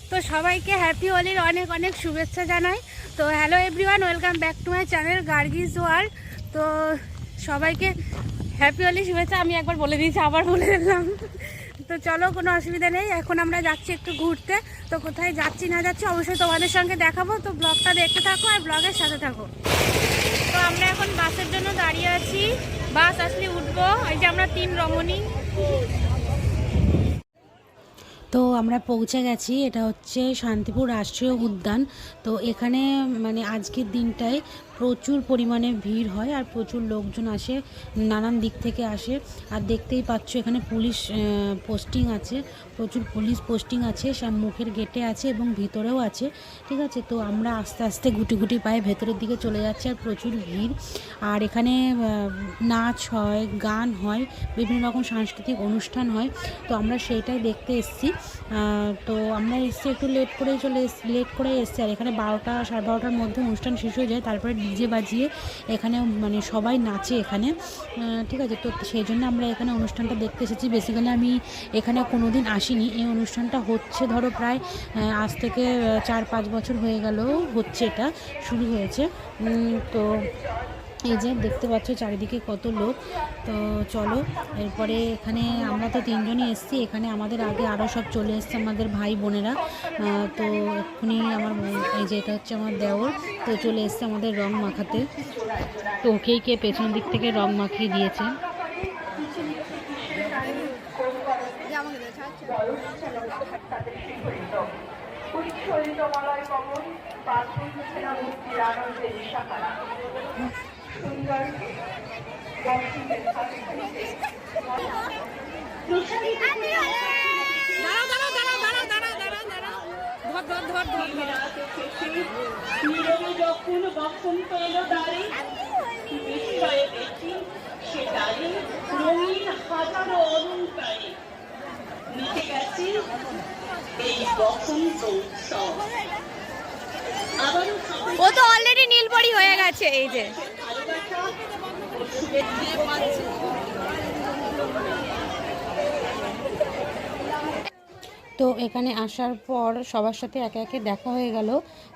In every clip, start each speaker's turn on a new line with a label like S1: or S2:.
S1: তো সবাইকে হ্যাপি হোলির অনেক অনেক শুভেচ্ছা জানাই। তো hello everyone, welcome back to my channel Gargi's world. তো সবাইকে হ্যাপি হোলি শুভেচ্ছা। আমি একবার বলে দিয়েছি, আবার বলে দিলাম। তো চলো, কোনো অসুবিধা নেই। এখন আমরা যাচ্ছি একটু ঘুরতে। তো কোথায় যাচ্ছি না যাচ্ছি অবশ্যই তোমাদের সঙ্গে দেখাবো। তো ব্লগটা দেখতে থাকো আর ব্লগের সাথে থাকো। তো আমরা এখন বাসের জন্য দাঁড়িয়ে আছি, বাস আসলে উঠবো। এই যে আমরা 3 রমণী। তো আমরা পৌঁছে গেছি, এটা হচ্ছে শান্তিপুর রাষ্ট্রীয় উদ্যান। তো এখানে মানে আজকের দিনটায় প্রচুর পরিমাণে ভিড় হয় আর প্রচুর লোকজন আসে, নানান দিক থেকে আসে। আর দেখতেই পাচ্ছ এখানে পুলিশ পোস্টিং আছে, প্রচুর পুলিশ পোস্টিং আছে, সব মুখের গেটে আছে এবং ভিতরেও আছে। ঠিক আছে, তো আমরা আস্তে আস্তে গুটি গুটি পায়ে ভেতরের দিকে চলে যাচ্ছি। আর প্রচুর ভিড়। আর এখানে নাচ হয়, গান হয়, বিভিন্ন রকম সাংস্কৃতিক অনুষ্ঠান হয়। তো আমরা সেইটাই দেখতে এসেছি। তো আমরা এসেছি একটু লেট করে এসেছি। আর এখানে 12টা সাড়ে 12টার মধ্যে অনুষ্ঠান শেষ হয়ে যায়। তারপরে ডিজে বাজিয়ে এখানে মানে সবাই নাচে এখানে। ঠিক আছে, তো সেই জন্য আমরা এখানে অনুষ্ঠানটা দেখতে এসেছি। বেসিক্যালি আমি এখানে কোনো দিন আসিনি। এই অনুষ্ঠানটা হচ্ছে ধরো প্রায় আজ থেকে 4-5 বছর হয়ে গেল হচ্ছে, এটা শুরু হয়েছে। তো এই যে দেখতে পাচ্ছ চারিদিকে কত লোক। তো চলো, এরপরে এখানে আমরা তো 3জনই এসেছি। এখানে আমাদের আগে আরও সব চলে এসছে আমাদের ভাই বোনেরা। তো এক্ষুনি আমার এই যে এটা হচ্ছে আমার দেওর, তো চলে এসছে আমাদের রং মাখাতে। তো ওকেই কে পেছন দিক থেকে রং মাখিয়ে দিয়েছে।
S2: যখন বসন্ত এলো দ্বারে, বিস্ময়ে দেখি সে দ্বারে রঙিন হাজারো অলংকারে মিশে গেছে এই বসন্ত উৎসব।
S1: ও তো অলরেডি নীলপরি হয়ে গেছে। এই যে তো এখানে আসার পর সবার সাথে একে একে দেখা হয়ে গেল।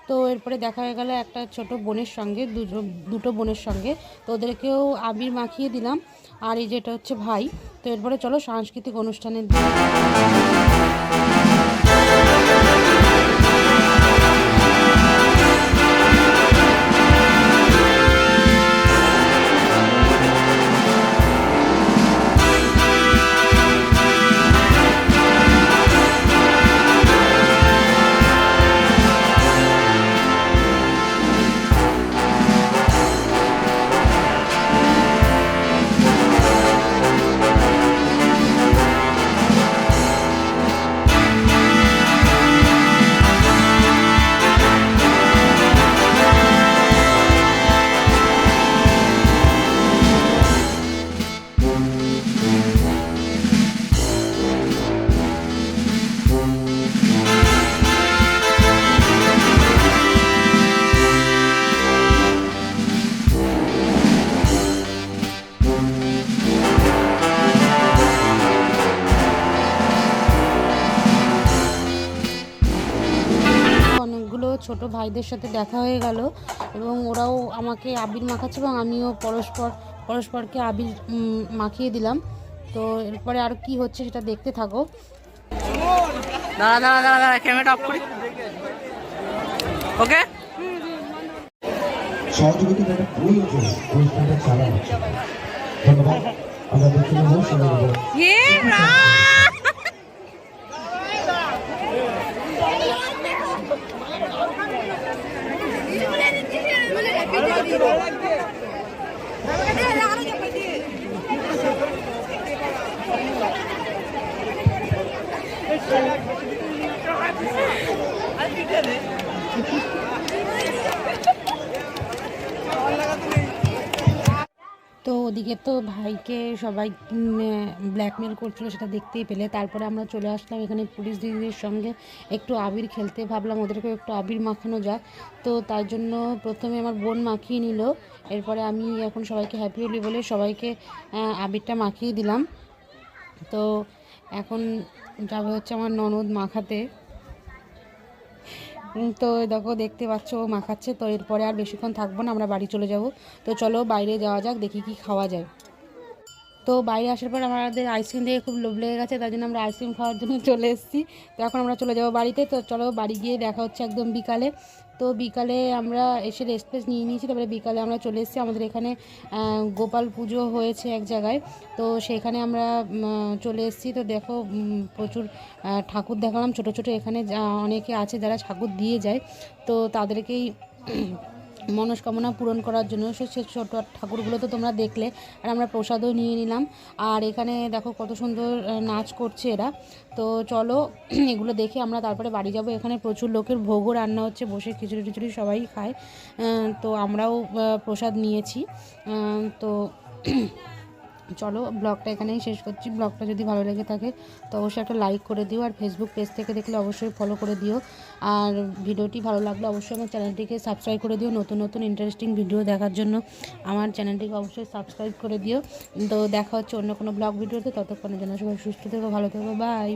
S1: তো এরপরে দেখা হয়ে গেল একটা ছোট বোনের সঙ্গে, দুটো বোনের সঙ্গে। তো ওদেরকেও আবির মাখিয়ে দিলাম। আর এই যেটা হচ্ছে ভাই। তো এরপরে চলো সাংস্কৃতিক অনুষ্ঠানের দিকে। অনেকগুলো ছোট ভাইদের সাথে দেখা হয়ে গেল এবং ওরাও আমাকে আবির মাখাচ্ছে এবং আমিও পরস্পরকে আবির মাখিয়ে দিলাম। তো এরপরে আর কি হচ্ছে সেটা দেখতে থাকো।
S3: দাঁড়া ক্যামেরাটা অফ করি। ওকে,
S4: সহযোগিতার একটা প্রয়োজন অনুষ্ঠানটা চালা হচ্ছে। ধন্যবাদ। আমরা দেখে নেব
S1: তো ওদিকে তো ভাইকে সবাই ব্ল্যাকমেল করছিল, সেটা দেখতেই পেলে। তারপরে আমরা চলে আসলাম এখানে পুলিশ দিদিদের সঙ্গে একটু আবির খেলতে। ভাবলাম ওদেরকেও একটু আবির মাখানো যাক। তো তাই জন্য প্রথমে আমার বোন মাখিয়ে নিল। এরপরে আমি এখন সবাইকে হ্যাপি হোলি বলে সবাইকে আবিরটা মাখিয়ে দিলাম। তো এখন যাবে হচ্ছে আমার ননদ মাখাতে। তো দেখো দেখতে পাচ্ছ ও মাখাচ্ছে। তো এরপরে আর বেশিক্ষণ থাকবো না, আমরা বাড়ি চলে যাব। তো চলো বাইরে যাওয়া যাক, দেখি কি খাওয়া যায়। তো বাইরে আসার পর আমাদের আইসক্রিম দেখে খুব লোভ লেগে গেছে, তাই জন্য আমরা আইসক্রিম খাওয়ার জন্য চলে এসেছি। তো এখন আমরা চলে যাবো বাড়িতে। তো চলো বাড়ি গিয়ে দেখা হচ্ছে একদম বিকালে। তো বিকালে আমরা এসে রেস্ট ফেস্ট নিয়ে নিয়েছি, তারপরে বিকালে আমরা চলে এসেছি। আমাদের এখানে গোপাল পুজো হয়েছে এক জায়গায়, তো সেখানে আমরা চলে এসেছি। তো দেখো প্রচুর ঠাকুর দেখালাম ছোট ছোট। এখানে অনেকে আছে যারা ঠাকুর দিয়ে যায়, তো তাদেরকেই মনস্কামনা পূরণ করার জন্য সে ছোটো ঠাকুরগুলো তো তোমরা দেখলে। আর আমরা প্রসাদও নিয়ে নিলাম। আর এখানে দেখো কত সুন্দর নাচ করছে এরা। তো চলো এগুলো দেখে আমরা তারপরে বাড়ি যাব। এখানে প্রচুর লোকের ভোগও রান্না হচ্ছে, বসে খিচুড়ি টিচুড়ি সবাই খায়। তো আমরাও প্রসাদ নিয়েছি। তো চলো ব্লগটা এখানেই শেষ করছি। ব্লগটা যদি ভালো লেগে থাকে তো অবশ্যই একটা লাইক করে দিও, আর ফেসবুক পেজ থেকে দেখলে অবশ্যই ফলো করে দিও। আর ভিডিওটি ভালো লাগলে অবশ্যই আমার চ্যানেলটিকে সাবস্ক্রাইব করে দিও। নতুন নতুন ইন্টারেস্টিং ভিডিও দেখার জন্য আমার চ্যানেলটিকে অবশ্যই সাবস্ক্রাইব করে দিও। তো দেখা হচ্ছে অন্য কোনো ব্লগ ভিডিওতে। ততক্ষণের জন্য সবাই সুস্থ থেকো, ভালো থেকো, বাই।